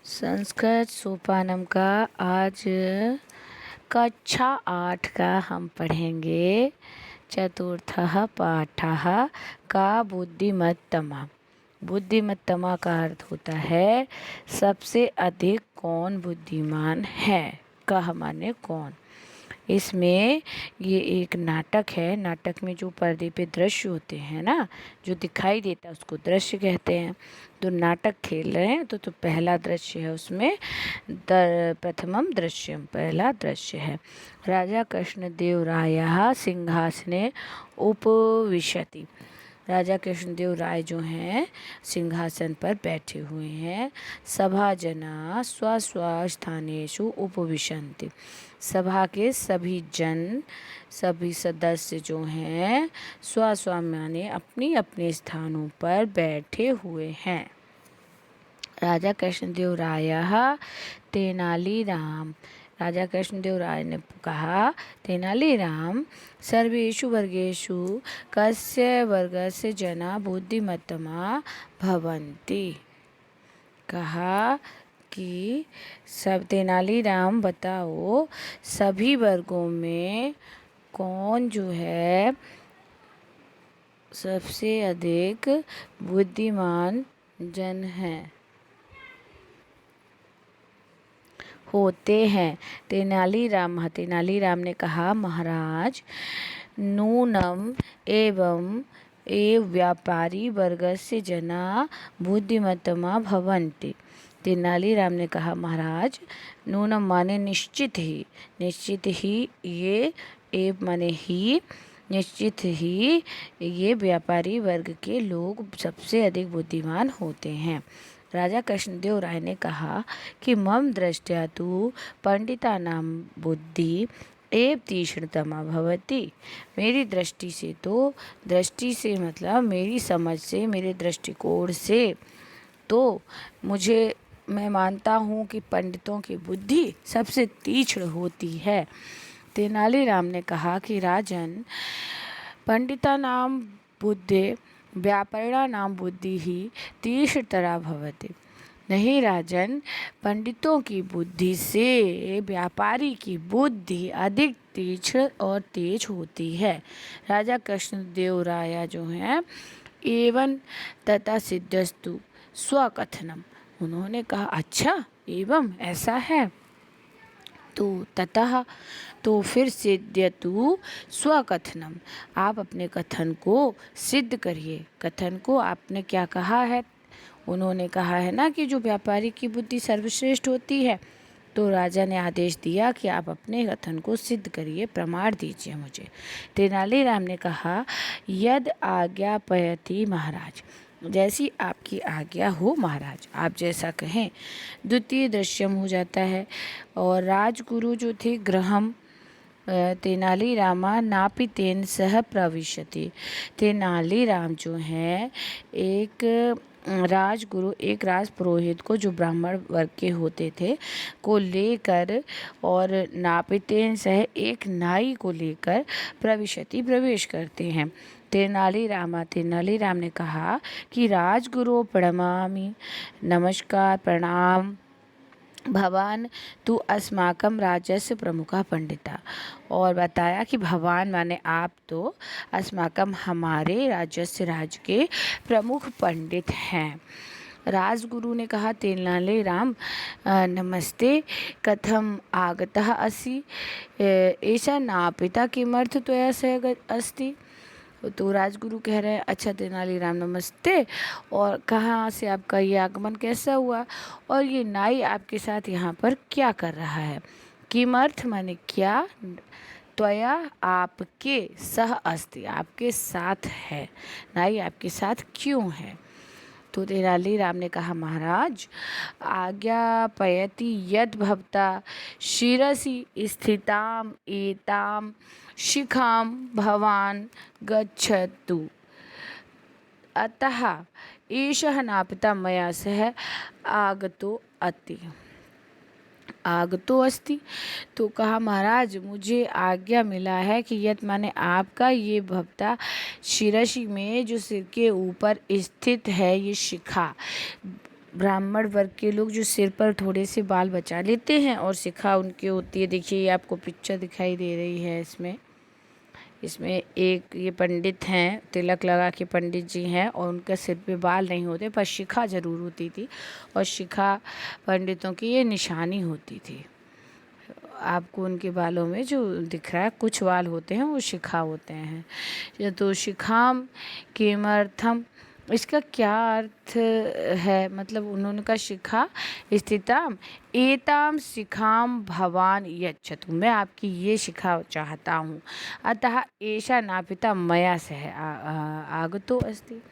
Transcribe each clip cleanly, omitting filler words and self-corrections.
संस्कृत सोपानम का आज कक्षा 8 का हम पढ़ेंगे। चतुर्थः पाठः का बुद्धिमत्तमा। बुद्धिमत्तमा का अर्थ होता है सबसे अधिक कौन बुद्धिमान है। कह माने कौन। इसमें ये एक नाटक है। नाटक में जो पर्दे पे दृश्य होते हैं ना, जो दिखाई देता है उसको दृश्य कहते हैं। तो नाटक खेल रहे हैं तो पहला दृश्य है उसमें प्रथमम दृश्यम, पहला दृश्य है। राजा कृष्णदेव राय सिंहासने उपविशति। राजा कृष्णदेव राय जो हैं सिंहासन पर बैठे हुए हैं। सभा जना स्व स्व स्थानेषु उपविशन्ति। सभा के सभी जन, सभी सदस्य जो हैं स्व स्व माने अपनी अपने स्थानों पर बैठे हुए हैं। राजा कृष्णदेव राय तेनालीराम। राजा कृष्णदेव राय ने कहा, तेनालीराम सर्वेषु वर्गेषु कस्य वर्गस्य जना बुद्धिमत्तमा भवन्ति। कहा कि सब तेनालीराम बताओ सभी वर्गों में कौन जो है सबसे अधिक बुद्धिमान जन है होते हैं। तेनालीराम ने कहा, महाराज नूनम एवं व्यापारी वर्गस्य जना बुद्धिमत्तमा भवन्ति। तेनालीराम ने कहा, महाराज नूनम माने निश्चित ही ये एव माने ही निश्चित ही ये व्यापारी वर्ग के लोग सबसे अधिक बुद्धिमान होते हैं। राजा कृष्णदेव राय ने कहा कि मम दृष्टया तु पंडितानां बुद्धि एव तीक्ष्णतमा भवति। मेरी दृष्टि से तो, दृष्टि से मतलब मेरी समझ से, मेरे दृष्टिकोण से तो मैं मानता हूँ कि पंडितों की बुद्धि सबसे तीक्ष्ण होती है। तेनालीराम ने कहा कि राजन पंडितानां बुद्धि व्यापारिणां बुद्धि ही तीक्ष्णतरा भवति। नहीं राजन, पंडितों की बुद्धि से व्यापारी की बुद्धि अधिक तीक्ष्ण और तेज होती है। राजा कृष्णदेव राय जो हैं एवं तथा सिद्धस्तु स्वकथनम। उन्होंने कहा, अच्छा एवं ऐसा है तो ततः तो फिर सिद्ध्यतु स्वकथनम। आप अपने कथन को सिद्ध करिए। कथन को आपने क्या कहा है? उन्होंने कहा है ना कि जो व्यापारी की बुद्धि सर्वश्रेष्ठ होती है। तो राजा ने आदेश दिया कि आप अपने कथन को सिद्ध करिए, प्रमाण दीजिए मुझे। तेनालीराम ने कहा, यद आज्ञापयति महाराज। जैसी आपकी आज्ञा हो महाराज, आप जैसा कहें। द्वितीय दृश्यम हो जाता है। और राजगुरु जो थे गृहम तेनालीरामा नापितेन सह प्रविशति। तेनालीराम जो हैं एक राजगुरु, एक राज पुरोहित को, जो ब्राह्मण वर्ग के होते थे, को लेकर और नापितेन सह एक नाई को लेकर प्रवेश करते हैं। तेनालीराम ने कहा कि राजगुरु प्रणमामि। नमस्कार, प्रणाम। भवान तु अस्माकं राजस्य प्रमुखा पंडिता। और बताया कि भवान माने आप तो अस्माकं हमारे राज्य के प्रमुख पंडित हैं। राजगुरु ने कहा, तेनालीराम नमस्ते, कथम आगतः असि ऐसा नापिता किमर्थ त्वया सह अस्ति। तो राजगुरु कह रहे हैं, अच्छा तेनालीराम नमस्ते, और कहाँ से आपका ये आगमन कैसा हुआ, और ये नाई आपके साथ यहाँ पर क्या कर रहा है। किमर्थ माने क्या, त्वया आपके सह अस्ति आपके साथ है, नाई आपके साथ क्यों है। तो तेनालीराम ने कहा, महाराज आज्ञापयति यद भवता शिरसि स्थिताम एताम शिखाम भवान गच्छतु। अतः एषः नापिता मया सह आगतो अस्ति। तो कहा, महाराज मुझे आज्ञा मिला है कि यत माने आपका ये भवता शिरसी में, जो सिर के ऊपर स्थित है ये शिखा, ब्राह्मण वर्ग के लोग जो सिर पर थोड़े से बाल बचा लेते हैं और शिखा उनकी होती है। देखिए ये आपको पिक्चर दिखाई दे रही है इसमें एक ये पंडित हैं, तिलक लगा के पंडित जी हैं और उनके सिर पे बाल नहीं होते पर शिखा ज़रूर होती थी और शिखा पंडितों की ये निशानी होती थी। आपको उनके बालों में जो दिख रहा है कुछ बाल होते हैं वो शिखा होते हैं। तो शिखाम किमर्थम, इसका क्या अर्थ है, मतलब उन्होंने कहा शिखा स्थिताम एताम शिखाम भवान यच्छतु, मैं आपकी ये शिखा चाहता हूँ। अतः ऐसा नापिता मया सह आगतो अस्ति,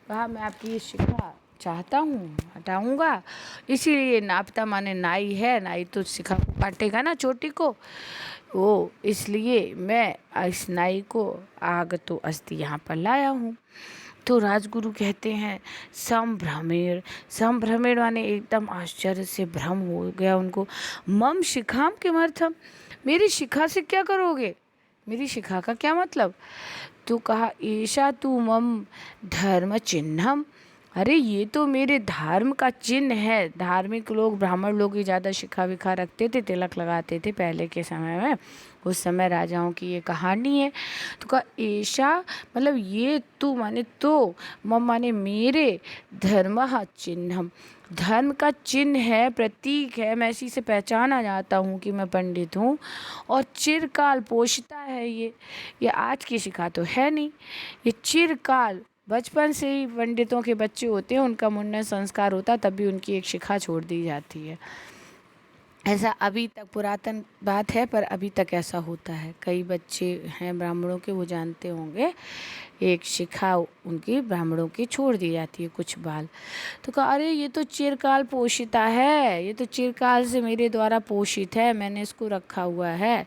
कहा मैं आपकी ये शिखा चाहता हूँ, हटाऊँगा, इसीलिए नापिता माने नाई है, नाई तो शिखा को काटेगा ना चोटी को, वो इसलिए मैं इस नाई को आगतो अस्ति यहाँ पर लाया हूँ। तो राजगुरु कहते हैं संभ्रमेण माने एकदम आश्चर्य से भ्रम हो गया उनको। मम शिखाम किमर्थम, मेरी शिखा से क्या करोगे, मेरी शिखा का क्या मतलब। तो कहा ईशा तू मम धर्म चिन्हम, अरे ये तो मेरे धर्म का चिन्ह है। धार्मिक लोग, ब्राह्मण लोग ही ज़्यादा शिखा विखा रखते थे, तिलक लगाते थे पहले के समय में, उस समय राजाओं की ये कहानी है। तो कहा ऐसा मतलब ये तू माने तो, मम माने मेरे, धर्म चिन्हम, धर्म का चिन्ह है, प्रतीक है, मैं इसी से पहचाना जाता हूँ कि मैं पंडित हूँ। और चिरकाल पोषिता है ये आज की शिखा तो है नहीं, ये चिरकाल बचपन से ही पंडितों के बच्चे होते हैं, उनका मुंडन संस्कार होता तब भी उनकी एक शिखा छोड़ दी जाती है। ऐसा अभी तक पुरातन बात है पर अभी तक ऐसा होता है। कई बच्चे हैं ब्राह्मणों के, वो जानते होंगे, एक शिखा उनकी ब्राह्मणों की छोड़ दी जाती है कुछ बाल। तो कहा अरे ये तो चिरकाल पोषिता है, ये तो चिरकाल से मेरे द्वारा पोषित है, मैंने इसको रखा हुआ है।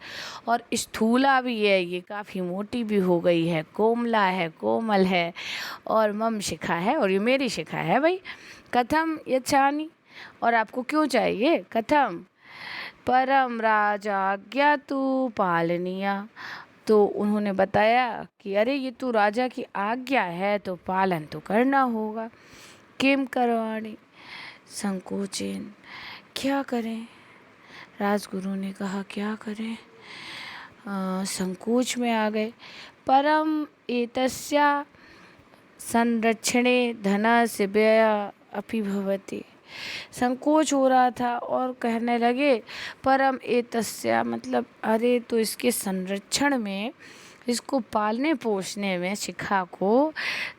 और स्थूला भी है, ये काफ़ी मोटी भी हो गई है, कोमला है, कोमल है, और मम शिखा है, और ये मेरी शिखा है भाई। कथम यच्छामि, और आपको क्यों चाहिए, कथम परम राजाज्ञा तु पालनीया। तो उन्होंने बताया कि अरे ये तो राजा की आज्ञा है तो पालन तो करना होगा। किम करवाणी संकोचेन, क्या करें, राजगुरु ने कहा क्या करें, संकोच में आ गए। परम एतस्या संरक्षणे धनस्य व्यय अपि भवति, संकोच हो रहा था और कहने लगे परम एतस्या मतलब अरे तो इसके संरक्षण में, इसको पालने पोषने में शिखा को,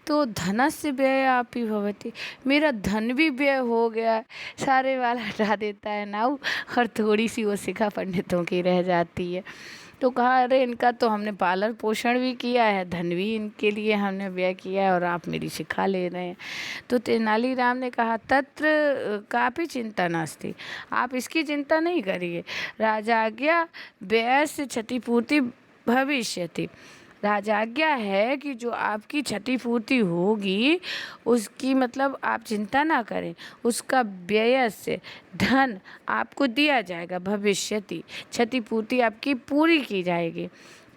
तो धनस्य व्यय अपि भवति, मेरा धन भी व्यय हो गया, सारे बाल हटा देता है नाऊ और थोड़ी सी वो शिखा पंडितों की रह जाती है। तो कहा अरे इनका तो हमने पालन पोषण भी किया है, धन भी इनके लिए हमने व्यय किया है और आप मेरी शिखा ले रहे हैं। तो तेनालीराम ने कहा तत्र काफ़ी चिंता नास्ति, आप इसकी चिंता नहीं करिए, राजाज्ञा व्यय से क्षतिपूर्ति भविष्यति, राजाज्ञा है कि जो आपकी क्षतिपूर्ति होगी उसकी मतलब आप चिंता ना करें, उसका व्यय से धन आपको दिया जाएगा, भविष्यति क्षतिपूर्ति आपकी पूरी की जाएगी।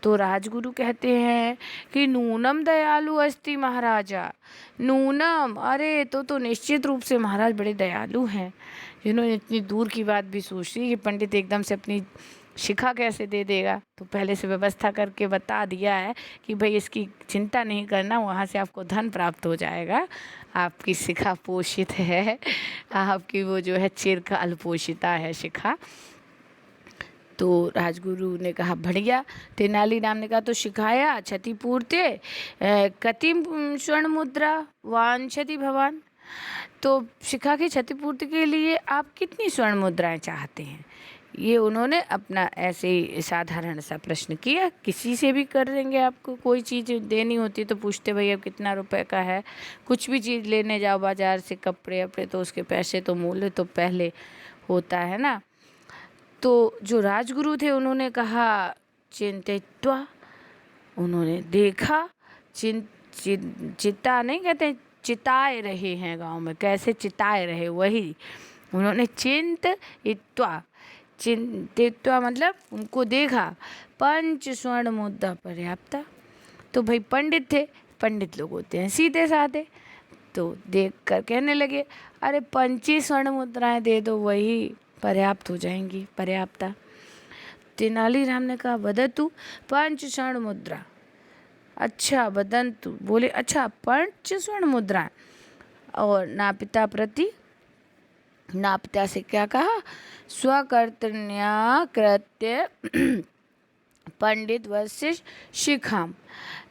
तो राजगुरु कहते हैं कि नूनम दयालु अस्ति महाराजा, नूनम अरे तो निश्चित रूप से महाराज बड़े दयालु हैं, जिन्होंने इतनी दूर की बात भी सोच ली कि पंडित एकदम से अपनी शिखा कैसे दे देगा, तो पहले से व्यवस्था करके बता दिया है कि भाई इसकी चिंता नहीं करना, वहाँ से आपको धन प्राप्त हो जाएगा, आपकी शिखा पोषित है, आपकी वो जो है चिरकाल पोषिता है शिखा। तो राजगुरु ने कहा बढ़िया। तेनालीराम ने कहा तो शिखाया क्षतिपूर्ते कतिम स्वर्ण मुद्रा वांछति भवान, तो शिखा की क्षतिपूर्ति के लिए आप कितनी स्वर्ण मुद्राएं चाहते हैं, ये उन्होंने अपना ऐसे ही साधारण सा प्रश्न किया। किसी से भी कर देंगे, आपको कोई चीज़ देनी होती है तो पूछते भैया कितना रुपए का है, कुछ भी चीज़ लेने जाओ बाजार से, कपड़े वपड़े, तो उसके पैसे तो मूल्य तो पहले होता है ना। तो जो राजगुरु थे उन्होंने कहा चिंतित्वा, उन्होंने देखा, चिता नहीं कहते, चिताए रहे हैं गांव में, कैसे चिताए रहे वही, उन्होंने चिंतित्वा, चिंतित्वा मतलब उनको देखा, 5 स्वर्ण मुद्रा पर्याप्ता। तो भाई पंडित थे, पंडित लोग होते हैं सीधे साधे, तो देख कर कहने लगे, अरे 25 स्वर्ण मुद्राएं दे दो, वही पर्याप्त हो जाएंगी, पर्याप्ता। तेनालीराम ने कहा, वदतु 5 स्वर्ण मुद्रा। अच्छा, वदंतु बोले, अच्छा 5 स्वर्ण मुद्राएं। और नापिता प्रति, नापिता से क्या कहा, स्वकर्तन्या कृत्य पंडित वशिष्ठ शिखाम,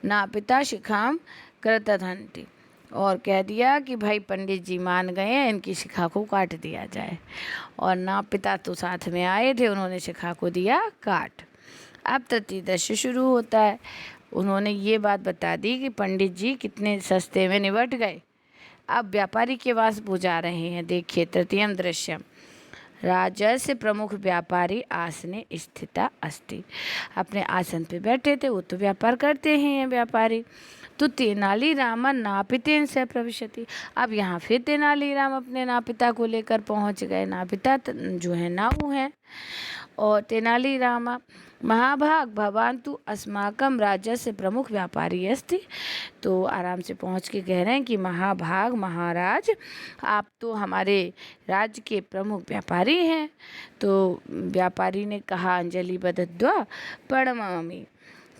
नापिता शिखाम कृतधंती। और कह दिया कि भाई पंडित जी मान गए हैं, इनकी शिखा को काट दिया जाए। और नापिता तो साथ में आए थे, उन्होंने शिखा को दिया काट। अब तृतीयदशी शुरू होता है। उन्होंने ये बात बता दी कि पंडित जी कितने सस्ते में निबट गए। अब व्यापारी के पास वो जा रहे हैं। देखिए तृतीयम दृश्यम, राजस्य प्रमुख व्यापारी आसने स्थिता अस्ति। अपने आसन पे बैठे थे, वो तो व्यापार करते हैं व्यापारी। तो तेनालीराम नापितेन से प्रविशति। अब यहाँ फिर तेनालीराम अपने नापिता को लेकर पहुँच गए। नापिता जो है नाऊ हैं। और तेनालीराम, महाभाग भवान तु अस्माकम राजस्य प्रमुख व्यापारी अस्ति। तो आराम से पहुँच के कह रहे हैं कि महाभाग महाराज, आप तो हमारे राज्य के प्रमुख व्यापारी हैं। तो व्यापारी ने कहा, अंजलि बदद्वा प्रणमामि।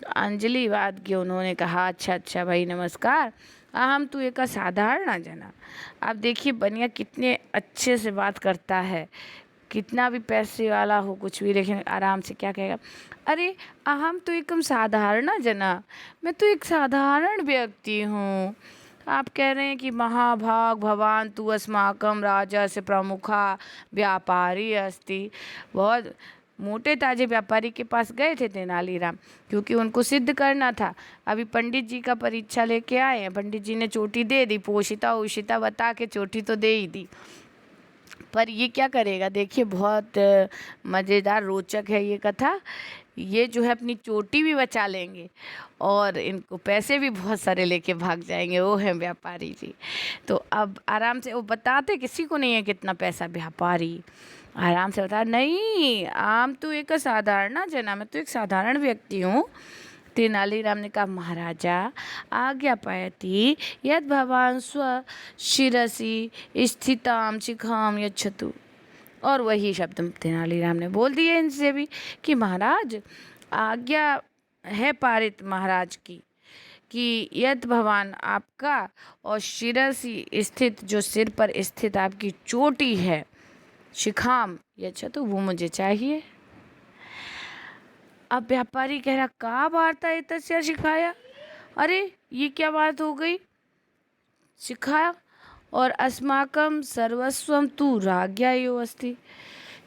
अंजलि बाद के उन्होंने कहा, अच्छा अच्छा भाई नमस्कार, हम तो एक साधारण जना। अब देखिए बनिया कितने अच्छे से बात करता है, कितना भी पैसे वाला हो कुछ भी, लेकिन आराम से क्या कहेगा, अरे अहम तो एकम साधारण जना, मैं तो एक साधारण व्यक्ति हूँ। आप कह रहे हैं कि महाभाग भवान तु अस्माकम राजा से प्रमुखा व्यापारी अस्ति। बहुत मोटे ताजे व्यापारी के पास गए थे तेनालीराम, क्योंकि उनको सिद्ध करना था। अभी पंडित जी का परीक्षा लेके आए हैं, पंडित जी ने चोटी दे दी, पोषिता उषिता बता के चोटी तो दे ही दी, पर ये क्या करेगा। देखिए बहुत मज़ेदार रोचक है ये कथा। ये जो है अपनी चोटी भी बचा लेंगे और इनको पैसे भी बहुत सारे लेके भाग जाएंगे, वो है व्यापारी जी। तो अब आराम से वो बताते किसी को नहीं है कितना पैसा, व्यापारी आराम से बता, नहीं आम तो एक साधारण जना, मैं तो एक साधारण व्यक्ति हूँ। तेनालीराम ने कहा, महाराजा आज्ञा पायति यद भवान स्व शिरसि स्थिताम शिखाम यच्छतु। और वही शब्द तेनालीराम ने बोल दिए इनसे भी कि महाराज आज्ञा है पारित महाराज की कि यद भगवान आपका और शिरसी स्थित, जो सिर पर स्थित आपकी चोटी है, शिखाम यच्छतु, वो मुझे चाहिए। अब व्यापारी कह रहा, का वार्ता इतस्य सिखाया, अरे ये क्या बात हो गई, सिखाया। और अस्माकम सर्वस्वम तु राज्ञा एव अस्ति।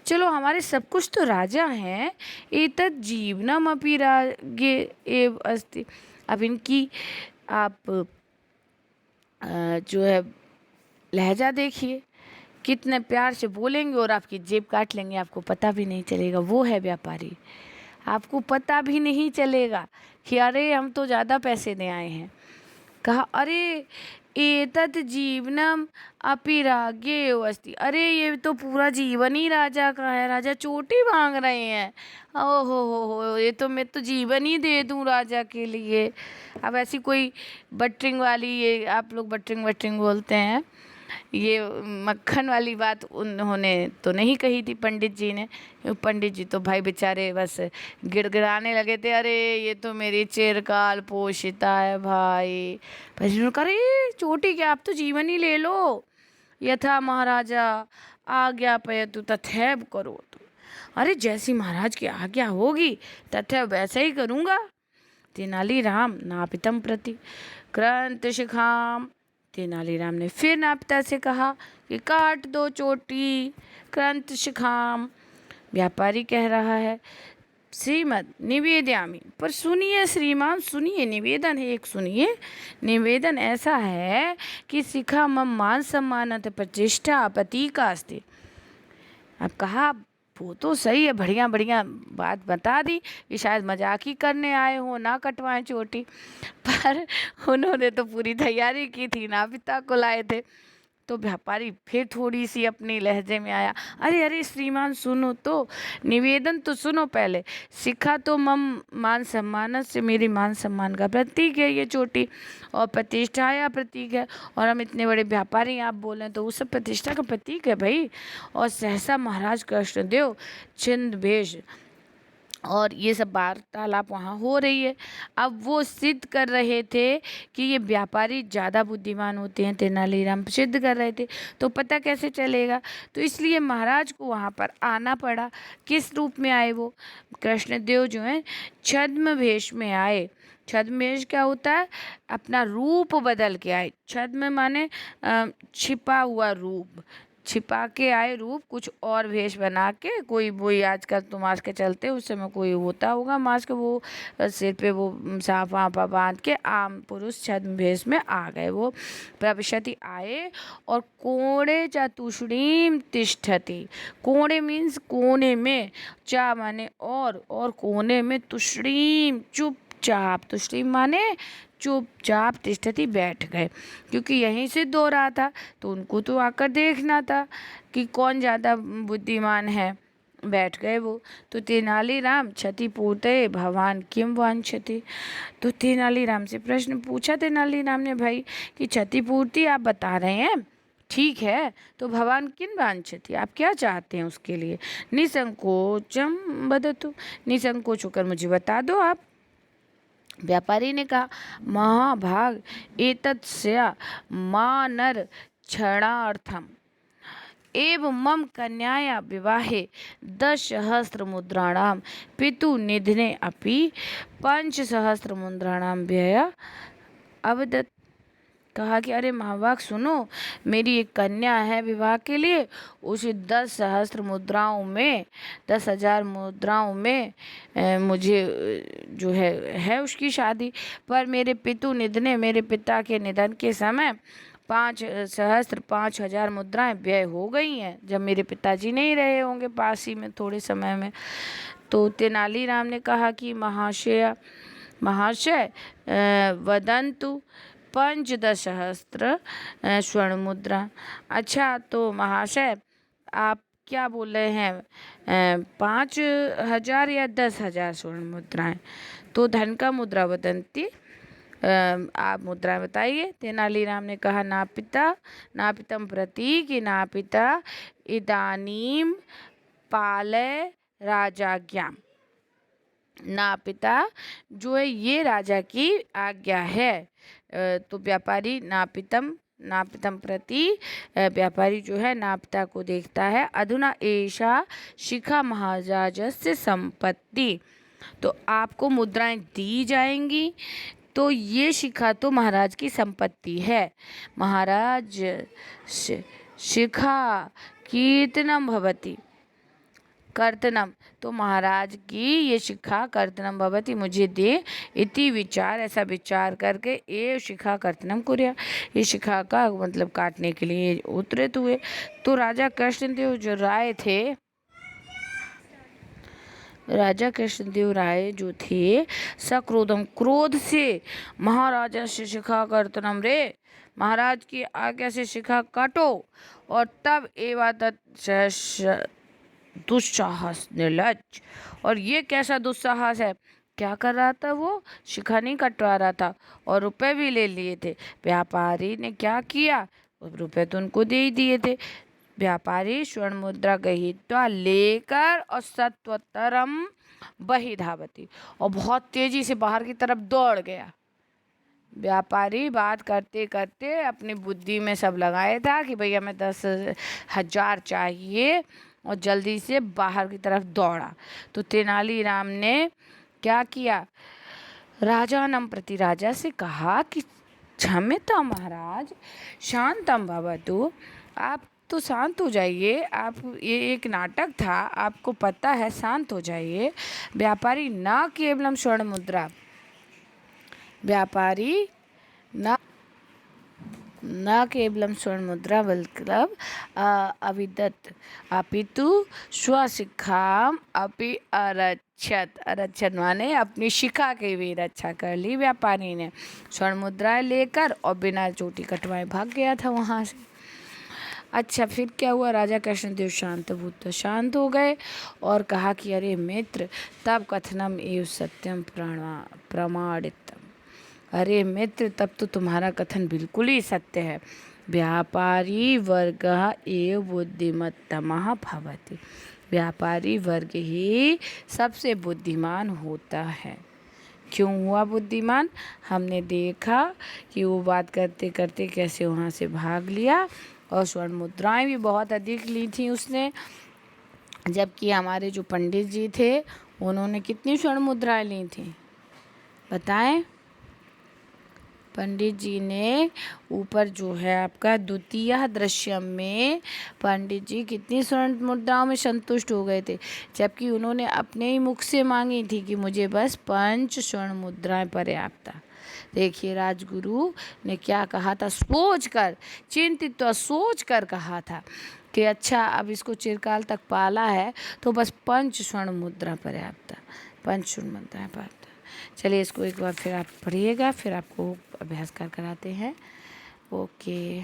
चलो हमारे सब कुछ तो राजा हैं, एतत् जीवनम अपि राज्ञे एव अस्ति। अब इनकी आप जो है लहजा देखिए, कितने प्यार से बोलेंगे और आपकी जेब काट लेंगे, आपको पता भी नहीं चलेगा। वो है व्यापारी, आपको पता भी नहीं चलेगा कि अरे हम तो ज़्यादा पैसे दे आए हैं। कहा, अरे एतत् जीवनम अपि राज्ञे एव अस्ति। अरे ये तो पूरा जीवन ही राजा का है, राजा चोटी मांग रहे हैं। ओहो हो, ये तो मैं तो जीवन ही दे दूं राजा के लिए। अब ऐसी कोई बटरिंग वाली, ये आप लोग बटरिंग बटरिंग बोलते हैं, ये मक्खन वाली बात उन्होंने तो नहीं कही थी पंडित जी ने। पंडित जी तो भाई बेचारे बस गिड़गिड़ाने लगे थे, अरे ये तो मेरी चिरकाल पोषिता है भाई। पर उन्होंने कहा, अरे चोटी क्या, आप तो जीवन ही ले लो। यथा महाराजा आज्ञा पयतु तथैव करोतु। अरे जैसी महाराज की आज्ञा होगी तथैव वैसा ही करूँगा। तेनालीराम नापितम प्रति क्रंत शिखाम। तेनालीराम ने फिर नापिता से कहा कि काट दो चोटी, क्रंत शिखाम। व्यापारी कह रहा है, श्रीमद निवेदयामि। पर सुनिए श्रीमान, सुनिए, निवेदन है एक, सुनिए। निवेदन ऐसा है कि शिखा मम मान सम्मानत प्रतिष्ठा प्रतीका अस्ति। अब कहा वो तो सही है, बढ़िया बढ़िया बात बता दी कि शायद मजाक ही करने आए हो, ना कटवाएं चोटी। पर उन्होंने तो पूरी तैयारी की थी, नापिता को लाए थे। तो व्यापारी फिर थोड़ी सी अपनी लहजे में आया, अरे अरे श्रीमान सुनो तो, निवेदन तो सुनो पहले। शिखा तो मम मान सम्मान से, मेरी मान सम्मान का प्रतीक है ये चोटी, और प्रतिष्ठा या प्रतीक है, और हम इतने बड़े व्यापारी आप बोले तो वो सब प्रतिष्ठा का प्रतीक है भाई। और सहसा महाराज कृष्णदेव छिंद भेष, और ये सब वार्तालाप वहाँ हो रही है। अब वो सिद्ध कर रहे थे कि ये व्यापारी ज़्यादा बुद्धिमान होते हैं, तेनालीराम सिद्ध कर रहे थे, तो पता कैसे चलेगा, तो इसलिए महाराज को वहाँ पर आना पड़ा। किस रूप में आए वो, कृष्णदेव जो हैं छद्म वेश में आए। छद्म वेश क्या होता है, अपना रूप बदल के आए। छद्म माने छिपा हुआ रूप, छिपा के आए रूप, कुछ और वेश बना के, कोई वही आजकल तो मास्क के चलते, उस समय कोई होता होगा मास्क, वो सिर पे वो साफा वाफा बांध के आम पुरुष छद्म वेश में आ गए। वो प्रविशति आए, और कोणे चतुष्णीम तिष्ठति, कोणे मीन्स कोने में, चा माने और कोने में, तुष्णीम चुपचाप, तुष्णीम माने चुपचाप, तिष्ठति बैठ गए, क्योंकि यहीं से दो रहा था तो उनको तो आकर देखना था कि कौन ज़्यादा बुद्धिमान है। बैठ गए वो। तो तेनालीराम क्षतिपूर्ते भगवान किम वांछति, तो तेनालीराम से प्रश्न पूछा तेनालीराम ने भाई कि क्षतिपूर्ति आप बता रहे हैं, ठीक है, तो भगवान किन वांछति, आप क्या चाहते हैं उसके लिए। निसंकोचम वदतु, निसंकोच होकर मुझे बता दो आप। व्यापारी ने कहा, महाभाग एतत्स्य मानर क्षणार्थम एवं मम कन्याया विवाहे 10,000 मुद्राणां पितु निधने अपि 5,000 मुद्राणां व्यय अवदत्। कहा कि अरे महाभाग सुनो, मेरी एक कन्या है विवाह के लिए, उसे 10,000 मुद्राओं में, 10,000 मुद्राओं में मुझे जो है उसकी शादी, पर मेरे पितु निधने, मेरे पिता के निधन के समय 5,000 मुद्राएं व्यय हो गई हैं, जब मेरे पिताजी नहीं रहे होंगे पास ही में थोड़े समय में। तो तेनालीराम ने कहा कि महाशय वदंतु 15,000 स्वर्ण मुद्रा। अच्छा तो महाशय आप क्या बोल रहे हैं, 5,000 या 10,000 स्वर्ण मुद्राएं, तो धन का मुद्रा वदंती, आप मुद्रा बताइए। तेनालीराम ने कहा, ना पिता नापितम प्रति, कि ना पिता इदानीम पालय राजाज्ञा, ना पिता जो है ये राजा की आज्ञा है। तो व्यापारी नापितम प्रति, व्यापारी जो है नापिता को देखता है। अधुना एषा शिखा महाराजस्य संपत्ति, तो आपको मुद्राएं दी जाएंगी, तो ये शिखा तो महाराज की संपत्ति है। महाराज शिखा कीर्तनम भवति कर्तनम, तो महाराज की ये शिखा कर्तनम भवति, मुझे दे, इति विचार, ऐसा विचार करके ये शिखा कर्तनम कुर्या, ये शिखा का मतलब काटने के लिए उतरित हुए। तो राजा कृष्णदेव जो राय थे, राजा कृष्णदेव राय जो थे, सक्रोधम, क्रोध से, महाराजा से शिखा कर्तनम रे, महाराज की आज्ञा से शिखा काटो। और तब एवा दुस्साहस निर्लज, और ये कैसा दुस्साहस है, क्या कर रहा था वो, शिखा नहीं कटवा रहा था, और रुपए भी ले लिए थे। व्यापारी ने क्या किया, रुपए तो उनको दे ही दिए थे। व्यापारी स्वर्ण मुद्रा गृहीत्वा लेकर और सत्वतरम बहिधावती, और बहुत तेजी से बाहर की तरफ दौड़ गया। व्यापारी बात करते करते अपनी बुद्धि में सब लगाया था कि भैया हमें 10,000 चाहिए, और जल्दी से बाहर की तरफ दौड़ा। तो तेनालीराम ने क्या किया, राजानम प्रति, राजा से कहा कि क्षम्यता महाराज, शांतम भवतु, आप तो शांत हो जाइए, आप ये एक नाटक था, आपको पता है, शांत हो जाइए। व्यापारी न केवलम स्वर्ण मुद्रा, व्यापारी न केवलम स्वर्ण मुद्रा बल्कि अविदत अपितु स्वशिखाम अपि अरक्षत, अरक्षत माने अपनी शिखा की भी रक्षा कर ली। व्यापारी ने स्वर्ण मुद्राएं लेकर और बिना चोटी कटवाए भाग गया था वहाँ से। अच्छा, फिर क्या हुआ? राजा कृष्णदेव शांतभूत शांत हो गए और कहा कि अरे मित्र, तब कथनम एव सत्यम प्रमाणितम। अरे मित्र, तब तो तुम्हारा कथन बिल्कुल ही सत्य है। व्यापारी वर्ग एव बुद्धिमत्तमः भवति। व्यापारी वर्ग ही सबसे बुद्धिमान होता है। क्यों हुआ बुद्धिमान? हमने देखा कि वो बात करते करते कैसे वहाँ से भाग लिया, और स्वर्ण मुद्राएं भी बहुत अधिक ली थी उसने। जबकि हमारे जो पंडित जी थे, उन्होंने कितनी स्वर्ण मुद्राएं ली थी बताएं? पंडित जी ने ऊपर जो है आपका द्वितीय दृश्यम में पंडित जी कितनी स्वर्ण मुद्राओं में संतुष्ट हो गए थे, जबकि उन्होंने अपने ही मुख से मांगी थी कि मुझे बस 5 स्वर्ण मुद्राएं पर्याप्त था। देखिए राजगुरु ने क्या कहा था, सोच कर, चिंतित तो सोच कर कहा था कि अच्छा अब इसको चिरकाल तक पाला है तो बस 5 स्वर्ण मुद्रा पर्याप्त था, 5 स्वर्ण मुद्राएं पर्याप्त। चलिए इसको एक बार फिर आप पढ़िएगा, फिर आपको अभ्यास कर कराते हैं। ओके।